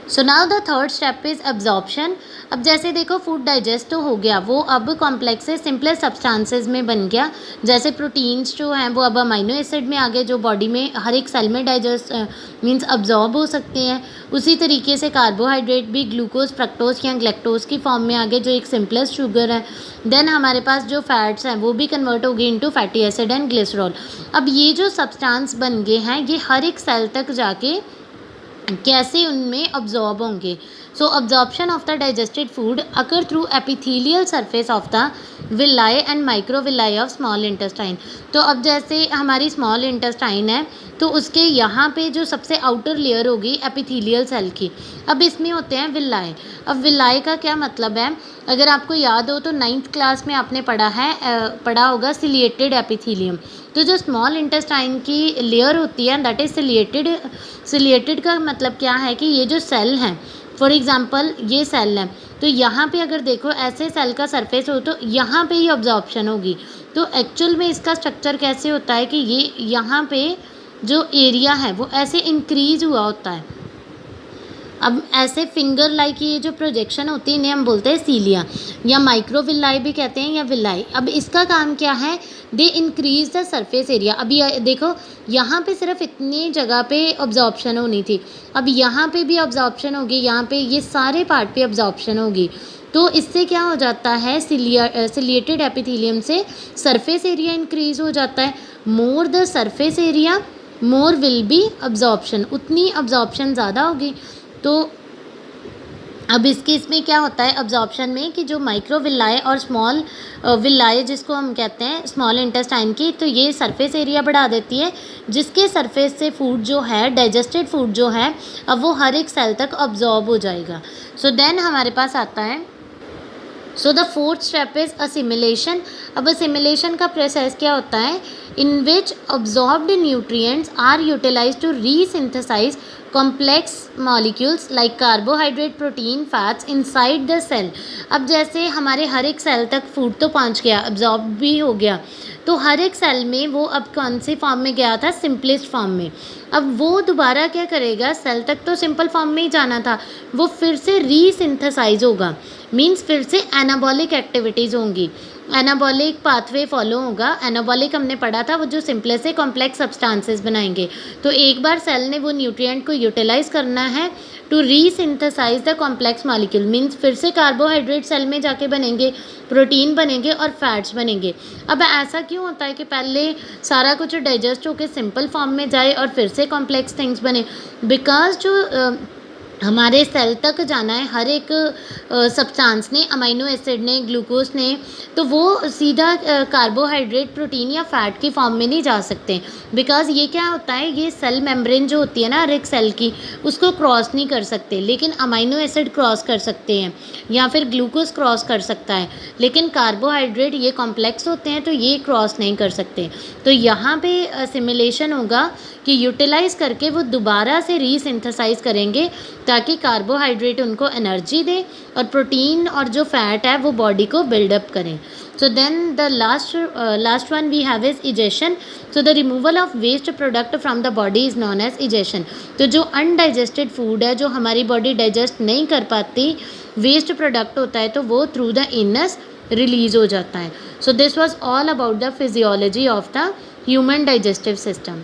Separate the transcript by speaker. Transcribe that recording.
Speaker 1: So now the third step is absorption. अब जैसे देखो फूड डाइजेस्ट तो हो गया, वो अब कॉम्प्लेक्स से सिंपलेस्ट सब्सटेंसेस में बन गया। जैसे प्रोटीन्स जो हैं वो अब अमीनो एसिड में आ गए, जो बॉडी में हर एक सेल में डाइजेस्ट मीन्स अब्जॉर्ब हो सकते हैं। उसी तरीके से कार्बोहाइड्रेट भी ग्लूकोज, फ्रक्टोज या ग्लैक्टोज की फॉर्म में आ गए, जो एक सिंपलेस्ट शुगर है। देन हमारे पास जो फैट्स हैं वो भी कन्वर्ट हो गए into fatty acid and glycerol. अब ये जो सब्सटेंस बन गए हैं ये हर एक सेल तक जाके कैसे उनमें अब्जॉर्ब होंगे। So absorption of the digested food occur through epithelial surface of the villi and microvilli of small intestine. तो अब जैसे हमारी स्मॉल इंटेस्टाइन है तो उसके यहाँ पे जो सबसे आउटर लेयर होगी एपिथेलियल सेल की, अब इसमें होते हैं विलाई। अब विलाई का क्या मतलब है, अगर आपको याद हो तो 9th क्लास में आपने पढ़ा होगा सिलिएटेड एपिथेलियम। तो जो स्मॉल इंटेस्टाइन की लेयर होती है दैट इज़ सिलिएटेड। सिलिएटेड का मतलब क्या है कि ये जो सेल हैं, फॉर एग्जांपल ये सेल है, तो यहाँ पे अगर देखो ऐसे सेल का सरफेस हो तो यहाँ पे ही ऑब्जॉर्प्शन होगी। तो एक्चुअल में इसका स्ट्रक्चर कैसे होता है कि ये यहाँ पे जो एरिया है वो ऐसे इंक्रीज हुआ होता है। अब ऐसे फिंगर लाइक ये जो प्रोजेक्शन होती है इन्हें हम बोलते हैं सीलिया या माइक्रोविलाई भी कहते हैं या विलाई। अब इसका काम क्या है, they increase the surface area. अभी देखो यहाँ पे सिर्फ इतनी जगह पे ऑब्जॉर्प्शन होनी थी, अब यहाँ पे भी ऑब्जॉर्प्शन होगी, यहाँ पे ये सारे पार्ट पे ऑब्जॉर्प्शन होगी। तो इससे क्या हो जाता है, सिलिएटेड एपिथेलियम से सरफेस एरिया इंक्रीज हो जाता है। More the surface area more will be absorption, उतनी अब्जॉर्प्शन ज़्यादा होगी। तो अब इसमें क्या होता है अब्जॉर्प्शन में कि जो माइक्रो विलाई और स्मॉल विलाई जिसको हम कहते हैं स्मॉल इंटेस्टाइन की, तो ये सरफेस एरिया बढ़ा देती है, जिसके सरफेस से फूड जो है डाइजेस्टेड फूड जो है अब वो हर एक सेल तक अब्जॉर्ब हो जाएगा। सो देन हमारे पास आता है, so the fourth step is assimilation. अब असिमिलेशन का प्रोसेस क्या होता है, in which absorbed nutrients are utilize to resynthesize complex molecules like carbohydrate, protein, fats inside the cell. अब जैसे हमारे हर एक सेल तक फूड तो पहुंच गया, अब्जॉर्ब भी हो गया, तो हर एक सेल में वो अब कौन सी फॉर्म में गया था, सिंपलेस्ट फॉर्म में। अब वो दोबारा क्या करेगा, सेल तक तो सिंपल फॉर्म में ही जाना था, वो फिर से रीसिंथेसाइज होगा, मीन्स फिर से एनाबॉलिक एक्टिविटीज़ होंगी, एनाबॉलिक पाथवे फॉलो होगा। एनाबॉलिक हमने पढ़ा था, वो जो सिंपलेस्ट से कॉम्प्लेक्स सब्सटेंसेस बनाएंगे। तो एक बार सेल ने वो न्यूट्रिएंट को यूटिलाइज करना है to resynthesize the complex molecule, means फिर से कार्बोहाइड्रेट सेल में जाके बनेंगे, प्रोटीन बनेंगे और फैट्स बनेंगे। अब ऐसा क्यों होता है कि पहले सारा कुछ डाइजेस्ट होकर सिंपल फॉर्म में जाए और फिर से कॉम्प्लेक्स थिंग्स बने, बिकॉज जो हमारे सेल तक जाना है हर एक सब्सटेंस ने, अमीनो एसिड ने, ग्लूकोज ने, तो वो सीधा कार्बोहाइड्रेट, प्रोटीन या फैट की फॉर्म में नहीं जा सकते, बिकॉज ये क्या होता है, ये सेल मेम्ब्रेन जो होती है ना हर एक सेल की, उसको क्रॉस नहीं कर सकते, लेकिन अमीनो एसिड क्रॉस कर सकते हैं या फिर ग्लूकोज क्रॉस कर सकता है, लेकिन कार्बोहाइड्रेट ये कॉम्प्लेक्स होते हैं तो ये क्रॉस नहीं कर सकते। तो यहाँ पे सिमुलेशन होगा कि यूटिलाइज करके वो दोबारा से रीसिंथेसाइज करेंगे ताकि कार्बोहाइड्रेट उनको एनर्जी दे और प्रोटीन और जो फैट है वो बॉडी को बिल्डअप करें। So then the last one we have is egestion. So the removal of waste product from the body is known as egestion. तो जो अनडाइजेस्टेड फूड है, जो हमारी बॉडी डाइजेस्ट नहीं कर पाती, वेस्ट प्रोडक्ट होता है, तो वो थ्रू द इनस रिलीज हो जाता है। So this was all about the physiology of the human digestive system.